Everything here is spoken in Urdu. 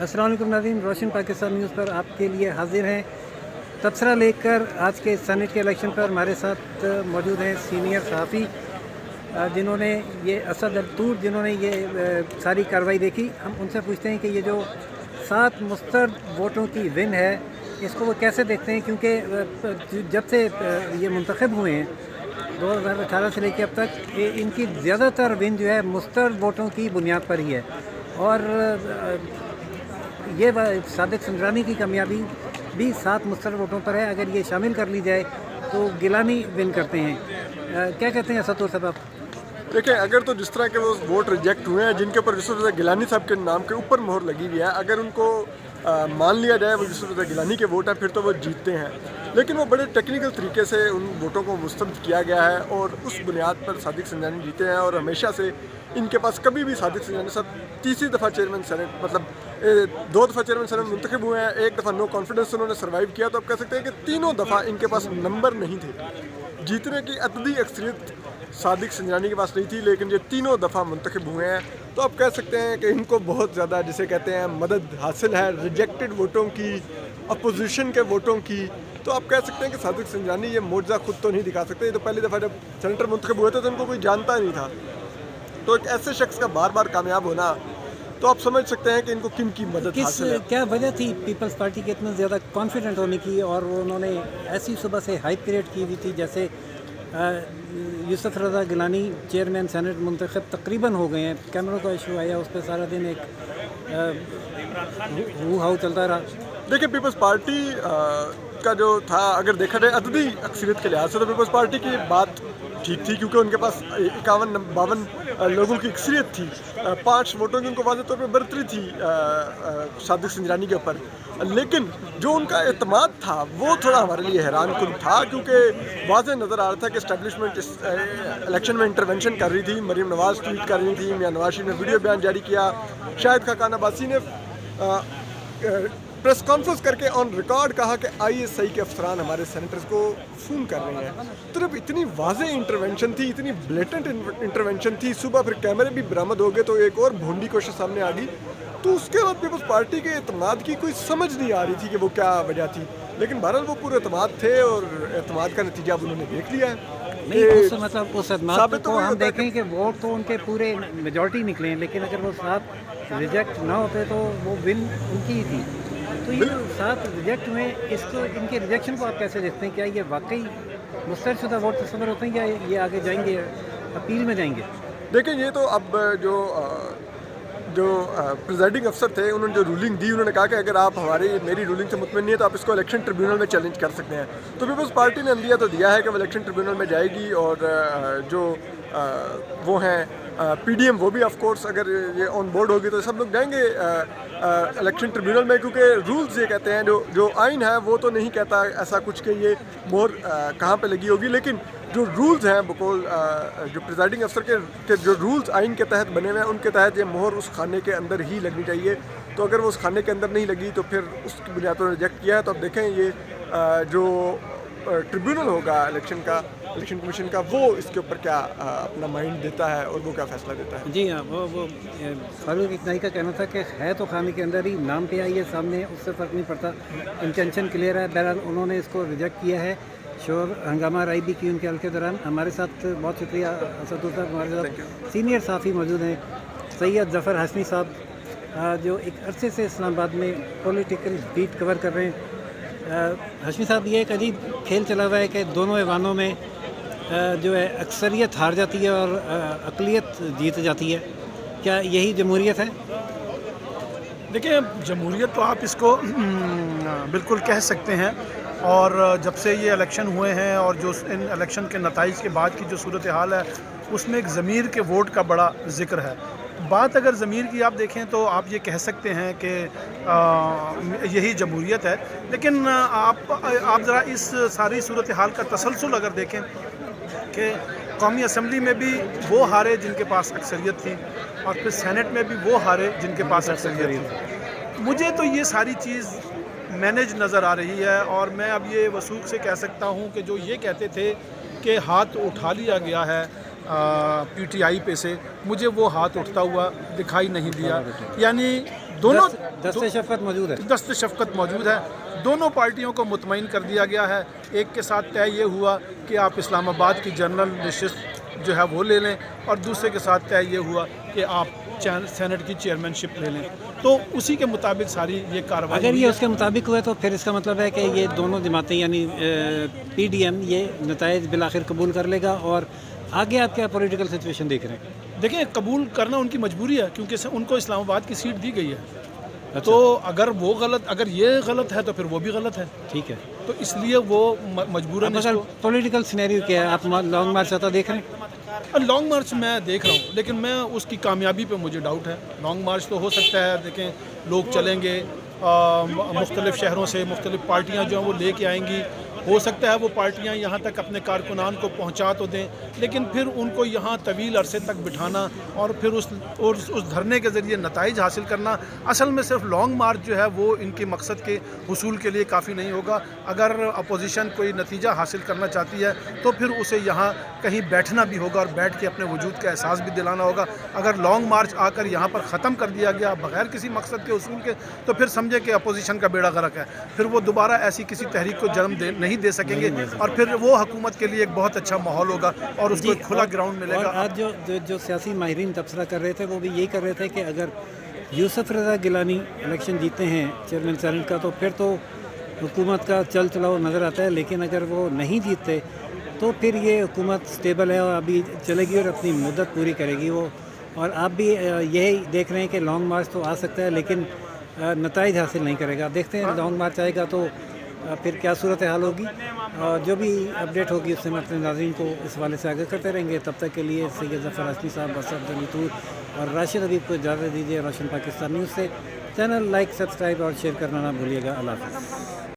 السلام علیکم ناظرین، روشن پاکستان نیوز پر آپ کے لیے حاضر ہیں تبصرہ لے کر۔ آج کے سینٹ کے الیکشن پر ہمارے ساتھ موجود ہیں سینئر صحافی جنہوں نے یہ اسد الطور جنہوں نے یہ ساری کارروائی دیکھی۔ ہم ان سے پوچھتے ہیں کہ یہ جو 7 مسترد ووٹوں کی ون ہے اس کو وہ کیسے دیکھتے ہیں، کیونکہ جب سے یہ منتخب ہوئے ہیں 2018 سے لے کے اب تک ان کی زیادہ تر ون جو ہے مسترد ووٹوں کی بنیاد پر ہی ہے، اور یہ صادق سنجرانی کی کامیابی بھی 7 مسترد ووٹوں پر ہے۔ اگر یہ شامل کر لی جائے تو گیلانی ون کرتے ہیں۔ کیا کہتے ہیں اسد صاحب آپ؟ دیکھیں، اگر تو جس طرح کے وہ ووٹ ریجیکٹ ہوئے ہیں جن کے اوپر یوسف رضا گیلانی صاحب کے نام کے اوپر مہر لگی ہوئی ہے، اگر ان کو مان لیا جائے وہ یوسف رضا گیلانی کے ووٹ ہیں، پھر تو وہ جیتتے ہیں۔ لیکن وہ بڑے ٹیکنیکل طریقے سے ان ووٹوں کو مسترد کیا گیا ہے اور اس بنیاد پر صادق سنجرانی جیتے ہیں، اور ہمیشہ سے ان کے پاس کبھی بھی صادق سنجرانی صاحب تیسری دفعہ چیئرمین سینٹ، مطلب 2 دفعہ چیئرمین سینٹ منتخب ہوئے ہیں، 1 دفعہ نو کانفیڈنس انہوں نے سروائیو کیا، تو آپ کہہ سکتے ہیں کہ تینوں دفعہ ان کے پاس نمبر نہیں تھے، جیتنے کی عددی اکثریت صادق سنجرانی کے پاس نہیں تھی، لیکن یہ تینوں دفعہ منتخب ہوئے ہیں۔ تو آپ کہہ سکتے ہیں کہ ان کو بہت زیادہ جسے کہتے ہیں مدد حاصل ہے ریجیکٹڈ ووٹوں کی، اپوزیشن کے ووٹوں کی۔ تو آپ کہہ سکتے ہیں کہ صادق سنجرانی یہ معجزہ خود تو نہیں دکھا سکتے، یہ تو پہلی دفعہ جب سینیٹر منتخب ہوئے تھے تو ان کو کوئی جانتا نہیں تھا، تو ایک ایسے شخص کا بار بار کامیاب ہونا، تو آپ سمجھ سکتے ہیں کہ ان کو کن کی مدد حاصل ہے۔ کیا وجہ تھی پیپلز پارٹی کے اتنا زیادہ کانفیڈنٹ ہونے کی، اور انہوں نے ایسی صبح سے ہائپ کریٹ کی ہوئی تھی جیسے یوسف رضا گیلانی چیئرمین سینٹ منتخب تقریباً ہو گئے ہیں، کیمروں کا ایشو آیا، اس پہ سارا دن ایک ہو ہاؤ چلتا رہا۔ دیکھیں، پیپلز پارٹی کا جو تھا، اگر دیکھا جائے عددی اکثریت کے لحاظ سے، تو پیپلز پارٹی کی بات ٹھیک تھی، کیونکہ ان کے پاس 51-52 لوگوں کی اکثریت تھی، 5 ووٹوں کی ان کو واضح طور پہ برتری تھی صادق سنجرانی کے اوپر۔ لیکن جو ان کا اعتماد تھا وہ تھوڑا ہمارے لیے حیران کن تھا، کیونکہ واضح نظر آ رہا تھا کہ اسٹیبلشمنٹ اس الیکشن میں انٹرونشن کر رہی تھی۔ مریم نواز ٹویٹ کر رہی تھی، میاں نواز شریف نے ویڈیو بیان جاری کیا، شاہد خاقان عباسی نے پریس کانفرنس کر کے آن ریکارڈ کہا کہ ISI کے افسران ہمارے سینیٹرز کو فون کر رہے ہیں۔ تو جب اتنی واضح انٹرونشن تھی، اتنی بلیٹنٹ انٹرونشن تھی، صبح پھر کیمرے بھی برآمد ہو گئے تو ایک اور بھونڈی کوشش سامنے آ گئی، تو اس کے بعد پیپلز پارٹی کے اعتماد کی کوئی سمجھ نہیں آ رہی تھی کہ وہ کیا وجہ تھی، لیکن بہرحال وہ پورے اعتماد تھے اور اعتماد کا نتیجہ اب انہوں نے دیکھ لیا ہے۔ مطلب اس اعتماد کو ہم دیکھیں کہ ووٹ تو ان کے پورے میجورٹی نکلے ہیں، لیکن اگر وہ 7 ریجیکٹ نہ ہوتے تو وہ ون ان کی ہی تھی۔ تو یہ 7 ریجیکٹ ہوئے، اس کو ان کے ریجیکشن کو آپ کیسے دیکھتے ہیں؟ کیا یہ واقعی مسترد شدہ ووٹ تصور ہوتے ہیں یا یہ آگے جائیں گے، اپیل میں جائیں گے؟ دیکھیں، یہ تو اب جو پریزائڈنگ افسر تھے انہوں نے جو رولنگ دی، انہوں نے کہا کہ اگر آپ میری رولنگ سے مطمئن نہیں ہے تو آپ اس کو الیکشن ٹریبیونل میں چیلنج کر سکتے ہیں۔ تو پیپلز پارٹی نے اندیا تو دیا ہے کہ وہ الیکشن ٹریبیونل میں جائے گی، اور جو وہ ہیں PDM وہ بھی آف کورس اگر یہ آن بورڈ ہوگی تو سب لوگ جائیں گے الیکشن ٹریبیونل میں، کیونکہ رولز یہ کہتے ہیں، جو آئین ہے وہ تو نہیں کہتا ایسا کچھ کہ یہ مہر کہاں پہ لگی ہوگی، لیکن جو رولز ہیں بقول جو پریزائڈنگ افسر کے جو رولز آئین کے تحت بنے ہوئے ہیں ان کے تحت یہ مہر اس کھانے کے اندر ہی لگنی چاہیے۔ تو اگر وہ اس کھانے کے اندر نہیں لگی تو پھر اس کی بنیاد پر ریجیکٹ کیا ہے۔ تو اب دیکھیں یہ جو ٹریبیونل ہوگا الیکشن کمیشن کا، وہ اس کے اوپر کیا اپنا مائنڈ دیتا ہے اور وہ کیا فیصلہ دیتا ہے۔ جی ہاں، وہ فاروق اقناعی کا کہنا تھا کہ ہے تو خانے کے اندر ہی، نام پہ آئی ہے سامنے، اس سے فرق نہیں پڑتا، انٹینشن کلیئر ہے۔ بہرحال انہوں نے اس کو ریجیکٹ کیا ہے۔ شور ہنگامہ رائی بھی کی ان کے حل کے دوران۔ ہمارے ساتھ بہت شکریہ اسد صاحب، ہمارے ساتھ سینئر صحافی موجود ہیں سید ظفر ہاشمی صاحب، جو ایک عرصے سے اسلام آباد میں پولیٹیکل بیٹ کور کر رہے ہیں۔ ہاشمی صاحب، یہ ایک عجیب کھیل چلا ہوا ہے کہ دونوں ایوانوں میں جو ہے اکثریت ہار جاتی ہے اور اقلیت جیت جاتی ہے، کیا یہی جمہوریت ہے؟ دیکھیں، جمہوریت تو آپ اس کو بالکل کہہ سکتے ہیں، اور جب سے یہ الیکشن ہوئے ہیں اور جو ان الیکشن کے نتائج کے بعد کی جو صورتحال ہے اس میں ایک ضمیر کے ووٹ کا بڑا ذکر ہے۔ بات اگر ضمیر کی آپ دیکھیں تو آپ یہ کہہ سکتے ہیں کہ یہی جمہوریت ہے، لیکن آپ ذرا اس ساری صورتحال کا تسلسل اگر دیکھیں کہ قومی اسمبلی میں بھی وہ ہارے جن کے پاس اکثریت تھی، اور پھر سینٹ میں بھی وہ ہارے جن کے پاس اکثریت تھی۔ مجھے تو یہ ساری چیز مینج نظر آ رہی ہے، اور میں اب یہ وثوق سے کہہ سکتا ہوں کہ جو یہ کہتے تھے کہ ہاتھ اٹھا لیا گیا ہے PTI پہ سے، مجھے وہ ہاتھ اٹھتا ہوا دکھائی نہیں دیا۔ یعنی دونوں دست شفقت موجود ہے. دست شفقت موجود ہے. دونوں پارٹیوں کو مطمئن کر دیا گیا ہے. ایک کے ساتھ طے یہ ہوا کہ آپ اسلام آباد کی جنرل نشست جو ہے وہ لے لیں, اور دوسرے کے ساتھ طے یہ ہوا کہ آپ سینٹ کی چیئرمین شپ لے لیں. تو اسی کے مطابق ساری یہ کارروائی. اگر یہ اس کے مطابق ہوئے تو پھر اس کا مطلب ہے کہ یہ دونوں جماعتیں یعنی پی ڈی ایم یہ نتائج بالآخر قبول کر لے گا. اور آگے آپ کیا پولیٹیکل سچویشن دیکھ رہے ہیں؟ دیکھیں, قبول کرنا ان کی مجبوری ہے کیونکہ ان کو اسلام آباد کی سیٹ دی گئی ہے. تو اگر وہ غلط, اگر یہ غلط ہے تو پھر وہ بھی غلط ہے. ٹھیک ہے, تو اس لیے وہ مجبوراً. اگر پولیٹیکل سینیریو کیا ہے, آپ لانگ مارچ آتا دیکھ رہے ہیں؟ لانگ مارچ میں دیکھ رہا ہوں, لیکن میں اس کی کامیابی پہ مجھے ڈاؤٹ ہے. لانگ مارچ تو ہو سکتا ہے, دیکھیں لوگ چلیں گے مختلف شہروں سے, مختلف پارٹیاں جو ہیں وہ لے کے آئیں گی. ہو سکتا ہے وہ پارٹیاں یہاں تک اپنے کارکنان کو پہنچا تو دیں, لیکن پھر ان کو یہاں طویل عرصے تک بٹھانا اور پھر اس دھرنے کے ذریعے نتائج حاصل کرنا, اصل میں صرف لانگ مارچ جو ہے وہ ان کے مقصد کے حصول کے لیے کافی نہیں ہوگا. اگر اپوزیشن کوئی نتیجہ حاصل کرنا چاہتی ہے تو پھر اسے یہاں کہیں بیٹھنا بھی ہوگا اور بیٹھ کے اپنے وجود کا احساس بھی دلانا ہوگا. اگر لانگ مارچ آ کر یہاں پر ختم کر دیا گیا بغیر کسی مقصد کے حصول کے, تو پھر سمجھے کہ اپوزیشن کا بیڑا غرق ہے. پھر وہ دوبارہ ایسی کسی تحریک کو جنم نہیں دے سکیں گے, اور پھر وہ حکومت کے لیے ایک بہت اچھا ماحول ہوگا اور اس کو ایک کھلا گراؤنڈ ملے گا. آج جو سیاسی ماہرین تبصرہ کر رہے تھے وہ بھی یہی کر رہے تھے کہ اگر یوسف رضا گیلانی الیکشن جیتے ہیں چیئرمین سینٹ کا تو پھر تو حکومت کا چل چلاؤ نظر آتا ہے, لیکن اگر وہ نہیں جیتتے تو پھر یہ حکومت سٹیبل ہے اور ابھی چلے گی اور اپنی مدت پوری کرے گی وہ. اور آپ بھی یہی دیکھ رہے ہیں کہ لانگ مارچ تو آ سکتا ہے لیکن نتائج حاصل نہیں کرے گا. دیکھتے ہیں لانگ مارچ آئے گا تو پھر کیا صورتحال ہوگی. جو بھی اپڈیٹ ہوگی اس سے میں اپنے ناظرین کو اس حوالے سے آگے کرتے رہیں گے. تب تک کے لیے سید ظفر ہاشمی صاحب, اسد علی طور اور راشد حبیب کو اجازت دیجیے. روشن پاکستان نیوز سے چینل لائک, سبسکرائب اور شیئر کرنا نہ بھولیے گا. اللہ حافظ.